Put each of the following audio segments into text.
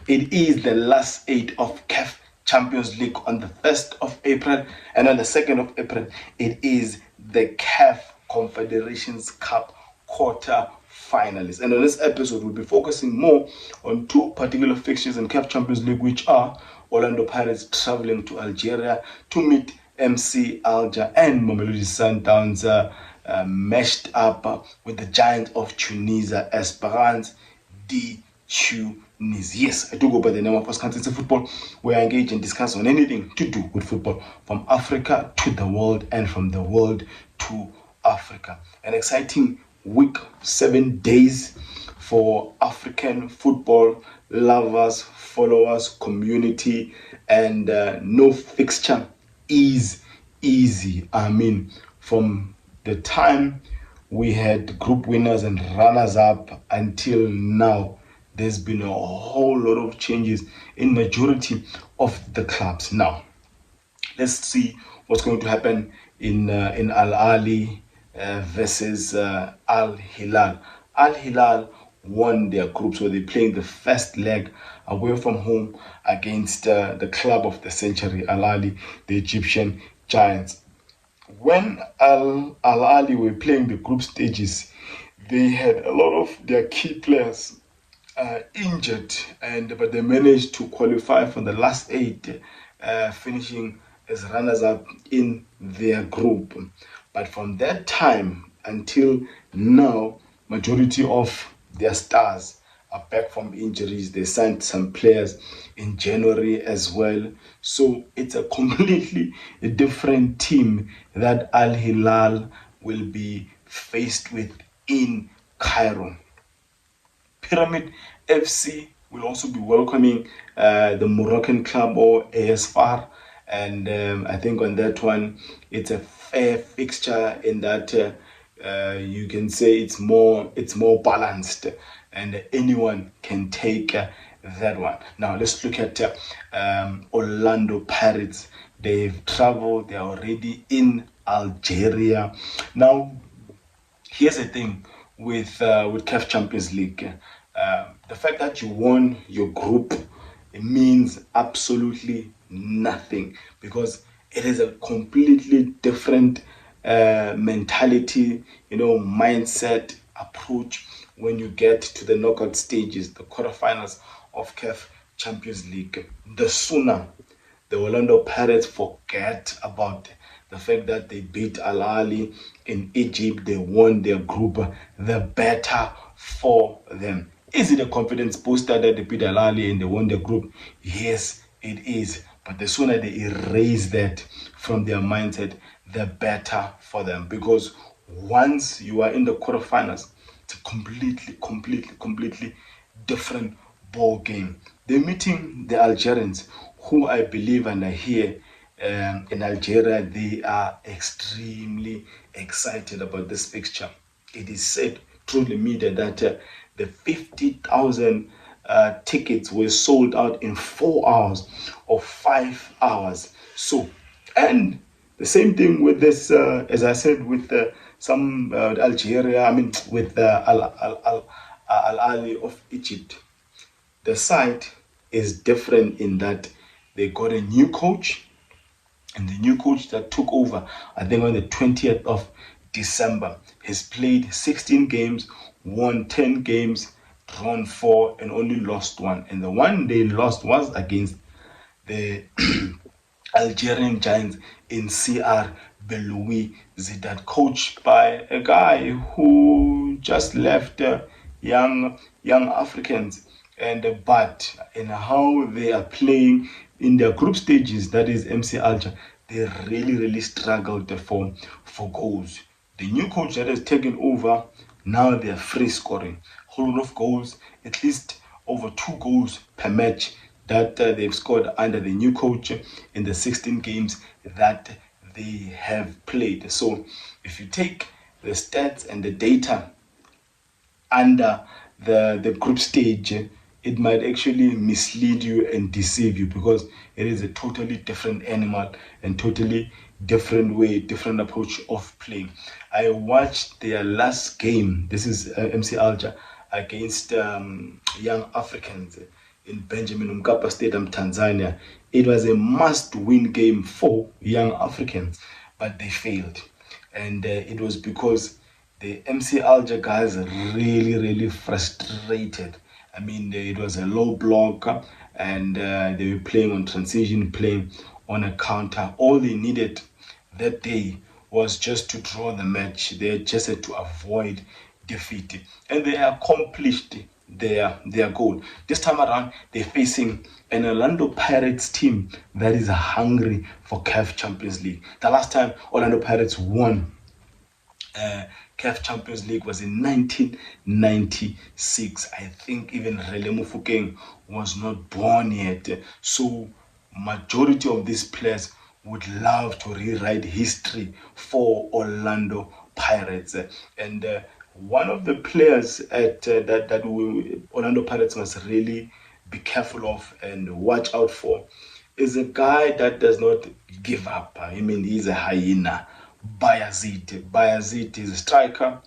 It is the last 8 of CAF Champions League on the 1st of April, and on the 2nd of April, it is the CAF Confederations Cup quarter finalists. And on this episode, we'll be focusing more on two particular fixtures in CAF Champions League, which are Orlando Pirates traveling to Algeria to meet MC Alger, and Mamelodi Sundowns meshed up with the giant of Tunisia, Esperance of Tunisia. Yes, I do go by the name of Constance Football, where I engage and discuss on anything to do with football, from Africa to the world and from the world to Africa. An exciting week, 7 days for African football lovers, followers, community, and no fixture is easy. I mean, from the time we had group winners and runners up until now, there's been a whole lot of changes in majority of the clubs. Now, let's see what's going to happen in Al Ahly versus Al Hilal. Al Hilal won their group, so they're playing the first leg away from home against the club of the century, Al Ahly, the Egyptian giants. When Al Ahly were playing the group stages, they had a lot of their key players injured, but they managed to qualify for the last 8, finishing as runners-up in their group. But from that time until now, majority of their stars are back from injuries. They signed some players in January as well. So it's a completely different team that Al Hilal will be faced with in Cairo. Pyramid FC will also be welcoming the Moroccan club, or AS-FAR, and I think on that one it's a fair fixture in that you can say it's more balanced, and anyone can take that one. Now let's look at Orlando Pirates. They've traveled, they're already in Algeria. Now here's the thing with CAF Champions League. The fact that you won your group, it means absolutely nothing, because it is a completely different mentality, mindset, approach when you get to the knockout stages, the quarterfinals of CAF Champions League. The sooner the Orlando Pirates forget about the fact that they beat Al Ahly in Egypt, they won their group, the better for them. Is it a confidence booster that they beat Al Ahly and they won their group? Yes, it is. But the sooner they erase that from their mindset, the better for them. Because once you are in the quarterfinals, it's a completely different ball game. They're meeting the Algerians, who I believe and I hear in Algeria, they are extremely excited about this fixture. It is said through the media that the 50,000 tickets were sold out in 4 hours or 5 hours. So, and the same thing with this, as I said, with some Algeria, with Al Ahly of Egypt. The side is different in that they got a new coach, and the new coach that took over, I think on the 20th of December, has played 16 games, won 10 games, drawn 4, and only lost 1. And the one they lost was against the Algerian giants in CR Belouizdad, coached by a guy who just left young Africans. But in how they are playing in their group stages, that is MC Alger, they really struggled for goals. The new coach that has taken over, now they're free scoring. Whole lot of goals, at least over 2 goals per match that they've scored under the new coach in the 16 games that they have played. So if you take the stats and the data under the group stage, it might actually mislead you and deceive you, because it is a totally different animal and totally different way, different approach of playing. I watched their last game. This is MC Alger against Young Africans. in Benjamin Mkapa Stadium, Tanzania. It was a must-win game for young Africans, but they failed. And it was because the MC Alger guys are really frustrated. I mean, it was a low block, and they were playing on transition, playing on a counter. All they needed that day was just to draw the match. They just had to avoid defeat, and they accomplished their goal. This time around, they're facing an Orlando Pirates team that is hungry for CAF Champions League. The last time Orlando Pirates won CAF Champions League was in 1996. I think even Rele Mofokeng was not born yet. So majority of these players would love to rewrite history for Orlando Pirates. And one of the players that Orlando Pirates must really be careful of and watch out for is a guy that does not give up. I mean, he's a hyena. Bayazid is a striker,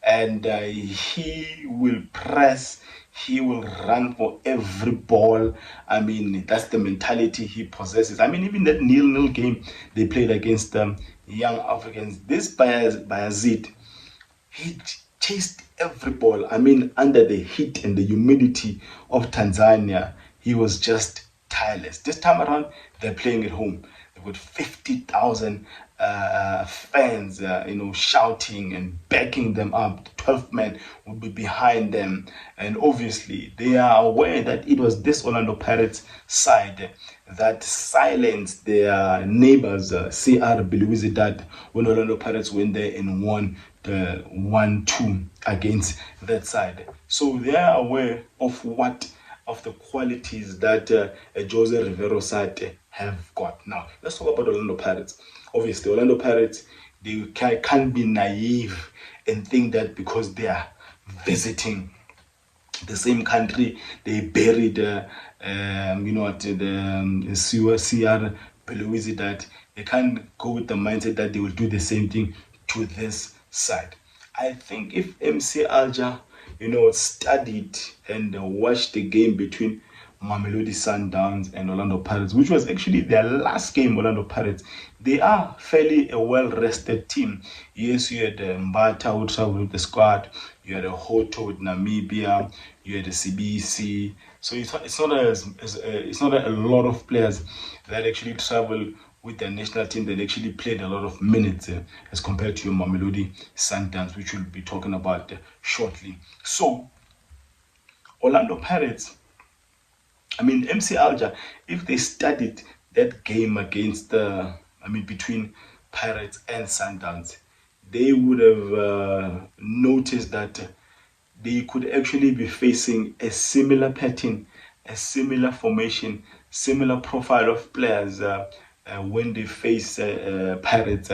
and he will press, he will run for every ball. I mean, that's the mentality he possesses. I mean, even that 0-0 game they played against young Africans, this Bayazid, he chased every ball. I mean, under the heat and the humidity of Tanzania, he was just tireless. This time around, they're playing at home. They've got 50,000 fans, shouting and backing them up. The 12th man will be behind them, and obviously they are aware that it was this Orlando Pirates side that silenced their neighbors, CR Belouizdad, when Orlando Pirates went there and won the 1-2 against that side. So they are aware of the qualities that Jose Rivero side have got. Now, let's talk about Orlando Pirates. Obviously, Orlando Pirates, they can't be naive and think that because they are visiting the same country, they buried, the CR Belouizdad. They can't go with the mindset that they will do the same thing to this side. I think if MC Alger, studied and watched the game between Mamelodi Sundowns and Orlando Pirates, which was actually their last game, Orlando Pirates, they are fairly a well-rested team. Yes, you had Mbata who traveled with the squad, you had a Hoto with Namibia, you had a CBC. So it's not a lot of players that actually travel with the national team that actually played a lot of minutes as compared to your Mamelodi Sundowns, which we'll be talking about shortly. So, Orlando Pirates, MC Alger, if they studied that game against between Pirates and Sundowns, they would have noticed that they could actually be facing a similar pattern, a similar formation, similar profile of players when they face Pirates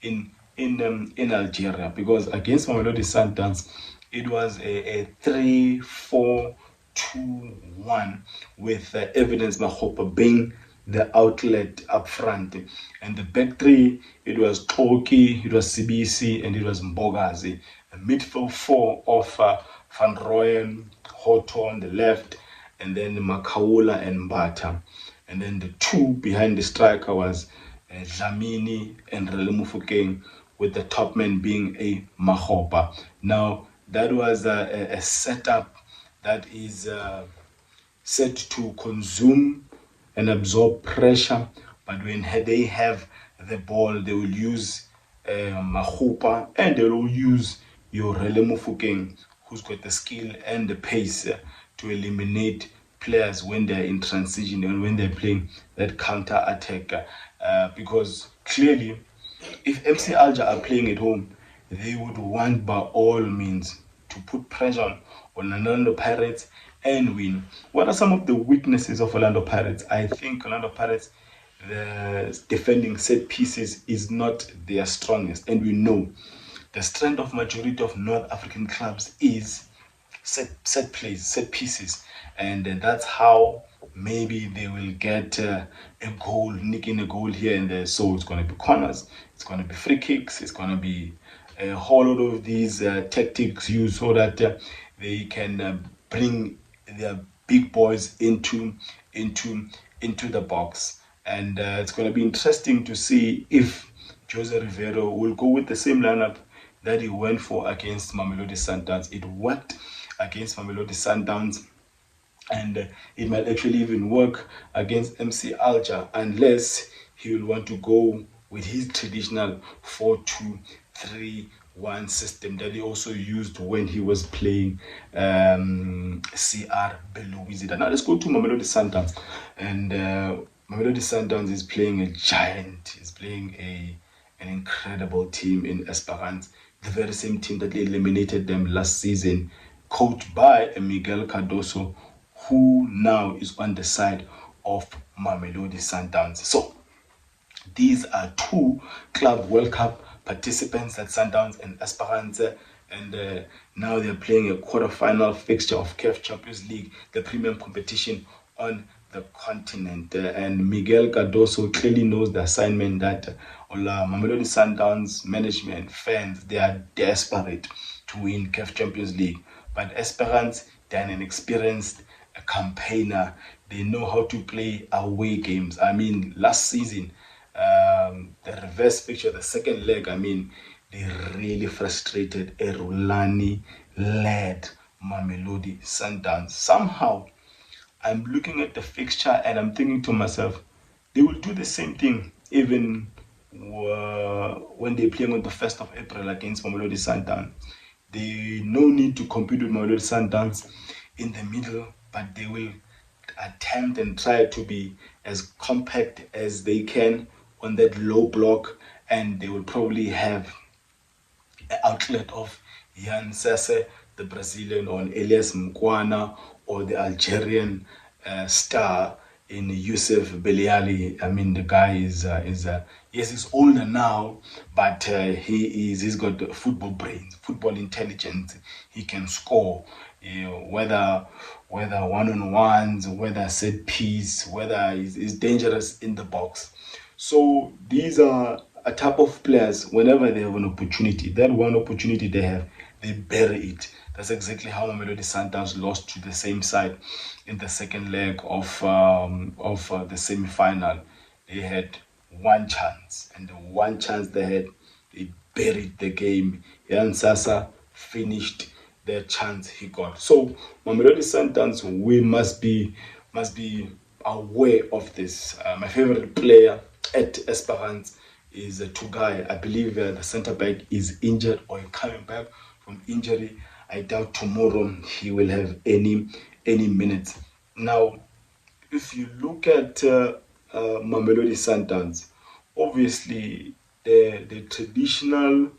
in Algeria, because against Mamelodi Sundowns it was a 3-4-2-1 with Evidence Makgopa being the outlet up front, and the back three, it was Toki, it was CBC, and it was Mbogazi. The midfield four of Van Rooyen, Hoto on the left, and then Makaula and Mbata. And then the two behind the striker was Dlamini and Rele Mofokeng, with the top man being a Makgopa. Now, that was a setup that is set to consume and absorb pressure, but when they have the ball, they will use Makgopa, and they will use your Rele Mofokeng, who's got the skill and the pace to eliminate players when they're in transition and when they're playing that counter attack. Because clearly, if MC Alger are playing at home, they would want by all means to put pressure on Orlando Pirates and win. What are some of the weaknesses of Orlando Pirates? I think Orlando Pirates, the defending set pieces is not their strongest, and we know the strength of majority of North African clubs is set pieces, and that's how maybe they will get a goal, nicking a goal here and there. So it's going to be corners, it's going to be free kicks, it's going to be a whole lot of these tactics used so that they can bring their big boys into the box. And it's going to be interesting to see if Jose Rivero will go with the same lineup that he went for against Mamelodi Sundowns. It worked against Mamelodi Sundowns, and it might actually even work against MC Alger, unless he will want to go with his traditional 4-2-3-1 system that he also used when he was playing CR Belouizdad. Now let's go to Mamelodi Sundowns, and Mamelodi Sundowns is playing a giant. Is playing an incredible team in Esperance, the very same team that eliminated them last season, coached by Miguel Cardoso, who now is on the side of Mamelodi Sundowns. So these are two Club World Cup participants at Sundowns and Esperance, and now they're playing a quarter-final fixture of CAF Champions League, the premium competition on the continent. And Miguel Cardoso clearly knows the assignment that Mamelodi Sundowns management, fans, they are desperate to win CAF Champions League. But Esperance, they're an experienced campaigner. They know how to play away games. I mean, last season, the reverse fixture, the second leg, I mean, they really frustrated a Rulani-led Mamelodi Sundowns. Somehow, I'm looking at the fixture and I'm thinking to myself, they will do the same thing even when they're playing on the 1st of April against Mamelodi Sundowns. They no need to compete with Mamelodi Sundowns in the middle, but they will attempt and try to be as compact as they can on that low block, and they will probably have an outlet of Jan Sase, the Brazilian, or Elias Mkwana, or the Algerian star in Youssef Beliali. I mean, the guy is yes, he's older now, but he's got football brains, football intelligence. He can score, whether one-on-ones, whether set piece, whether he's dangerous in the box. So these are a type of players, whenever they have an opportunity, that one opportunity they have, they bury it. That's exactly how Mamelodi Sundowns lost to the same side in the second leg of the semi-final. They had one chance, and the one chance they had, they buried the game. Jan Sasa finished the chance he got. So Mamelodi Sundowns, we must be aware of this. My favorite player at Esperance is Tugai. I believe the centre back is injured or coming back from injury. I doubt tomorrow he will have any minutes. Now, if you look at Mamelodi Sundowns, obviously the traditional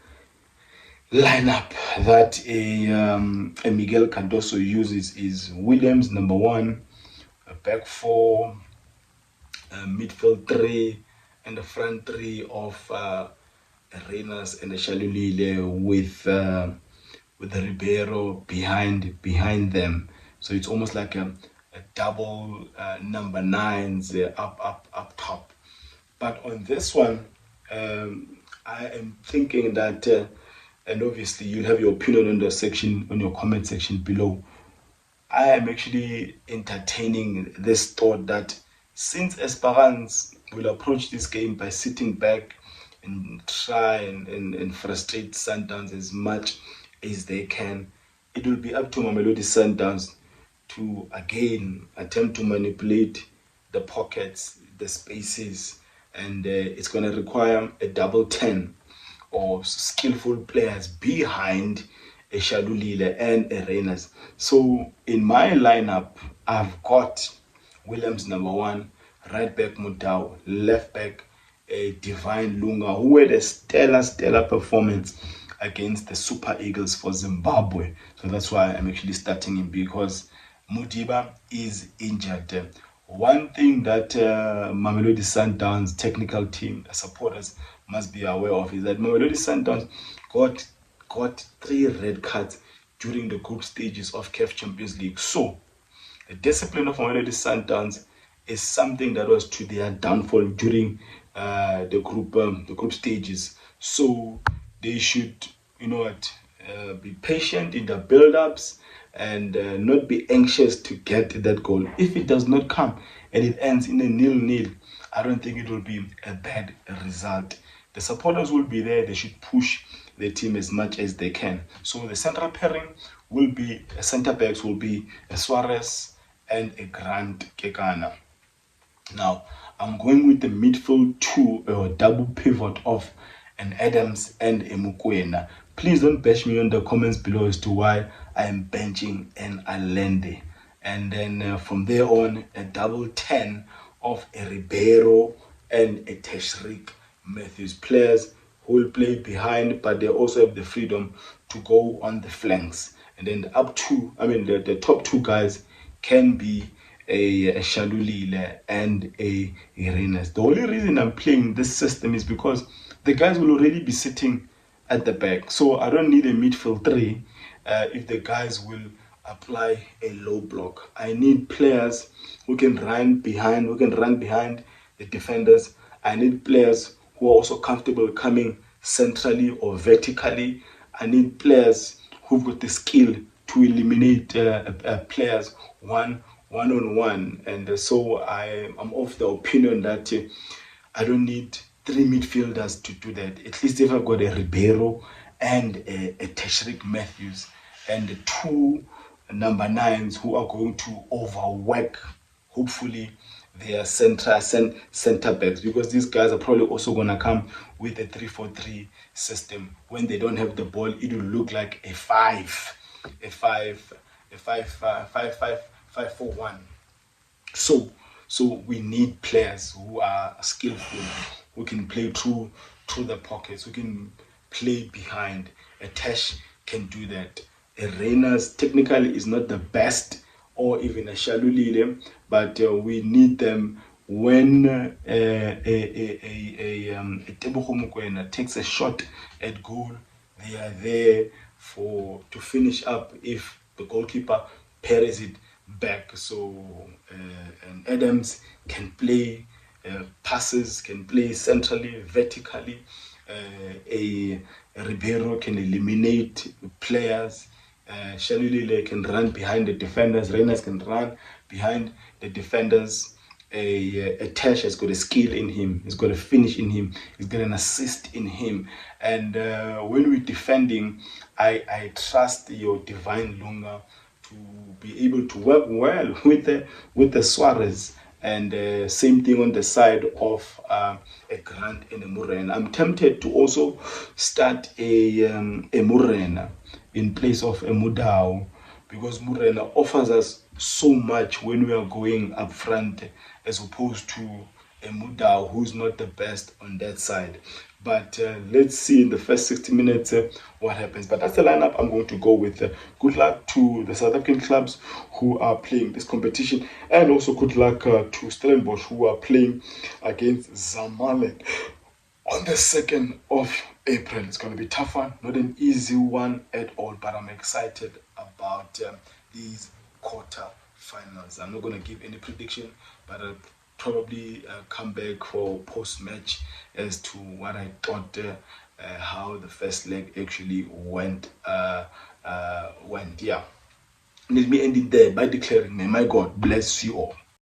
lineup that a Miguel Cardoso uses is Williams number 1, a back 4, a midfield 3, and the front 3 of Arenas and Shalulile with the Ribeiro behind them. So it's almost like a double number 9s up top. But on this one, I am thinking that, and obviously you'll have your opinion on your comment section below. I am actually entertaining this thought that since Esperance will approach this game by sitting back and try and frustrate Sundowns as much as they can, it will be up to Mamelodi Sundowns to again attempt to manipulate the pockets, the spaces, and it's going to require a double 10 or skillful players behind Shalulile and Arenas. So in my lineup, I've got Williams number 1, right back Mudau, left back Divine Lunga, who had a stellar performance against the Super Eagles for Zimbabwe. So that's why I'm actually starting him, because Mudiba is injured. One thing that Mamelodi Sundowns technical team supporters must be aware of is that Mamelodi Sundowns got 3 red cards during the group stages of CAF Champions League. So the discipline of Mamelodi Sundowns is something that was to their downfall during the group stages. So they should, be patient in the build-ups, and not be anxious to get that goal. If it does not come and it ends in a 0-0, I don't think it will be a bad result. The supporters will be there. They should push the team as much as they can. So the central pairing will be, centre backs will be a Suarez and a Grant Kekana. Now, I'm going with the midfield two, double pivot of an Adams and a Mukwena. Please don't bash me on the comments below as to why I am benching an Allende. And then from there on, a double 10 of a Ribeiro and a Teshrik Matthews. Players who will play behind, but they also have the freedom to go on the flanks. And then the top two guys can be a Shalulile and a Irenas. The only reason I'm playing this system is because the guys will already be sitting at the back. So I don't need a midfield three if the guys will apply a low block. I need players who can run behind, the defenders. I need players who are also comfortable coming centrally or vertically. I need players who've got the skill to eliminate players one-on-one. And so I'm of the opinion that I don't need three midfielders to do that. At least if I've got a Ribeiro and a Teshrik Matthews and the two number 9s who are going to overwork, hopefully, their center backs, because these guys are probably also going to come with a 3-4-3 system. When they don't have the ball, it will look like a 5-4-1. So we need players who are skillful, who can play through the pockets, who can play behind. A Tesh can do that. A Reyners technically is not the best, or even a Shalulile, but we need them when Tebogo Mokoena takes a shot at goal. They are there to finish up if the goalkeeper parries it back. So and Adams can play passes, can play centrally, vertically. A Ribeiro can eliminate players. Shalulile can run behind the defenders. Reyners can run behind the defenders. A Tesh has got a skill in him. He's got a finish in him. He's got an assist in him. And when we're defending, I trust your Divine Lunga to be able to work well with the Suarez. And same thing on the side of a Grant and a Morena. I'm tempted to also start a Morena in place of a Mudau, because Morena offers us so much when we are going up front, as opposed to a Mudau who's not the best on that side. But let's see in the first 60 minutes what happens. But that's the lineup I'm going to go with. Good luck to the South African clubs who are playing this competition, and also good luck to Stellenbosch, who are playing against Zamalek on the 2nd of April. It's going to be a tough one, not an easy one at all, but I'm excited about these quarter-finals. I'm not going to give any prediction, but I'll probably come back for post-match as to what I thought, how the first leg actually went. Yeah. Let me end it there by declaring, may my God bless you all.